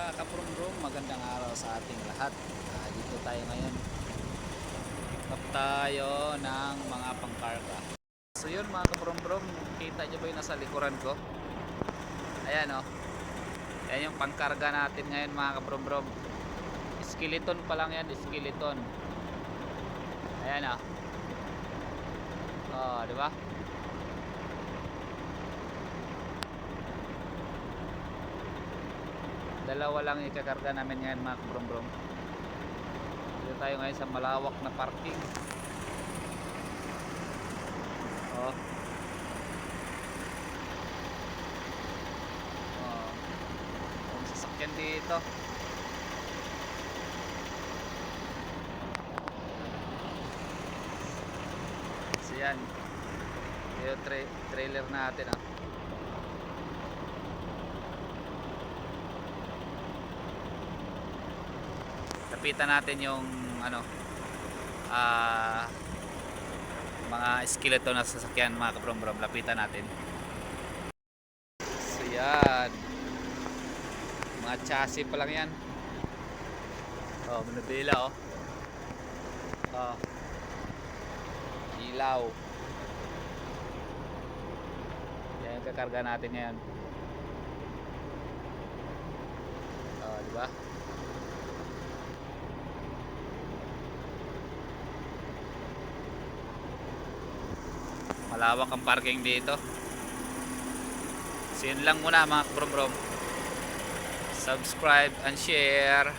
Kapurumdum, magandang araw sa ating lahat. Dito tayo ngayon. Pick tayo ng mga pangkarga. So yun mga kapurumdum, kita nyo ba yung nasa likuran ko? Ayan o. Ayan yung pangkarga natin ngayon mga kapurumdum. Skeleton pa lang yan, skeleton. Ayan o. Oh, di ba? Dalawa lang ikakarga namin ngayon mga kapurumdum. Dito tayo ngayon sa malawak na parking. Oh. Ang sasakyan dito. So yan. Yung trailer natin ah. Lapitan natin yung ano mga skeleton na sasakyan mga kabrom-brom. Lapitan natin. So yan. Mga chassis pa lang yan. Oh, manubila oh. Oh. Ilaw. Yan yung kakarga natin ngayon. Oh, di ba? Malawak ang parking dito. So yun lang muna mga kabrom-brom. Subscribe and share.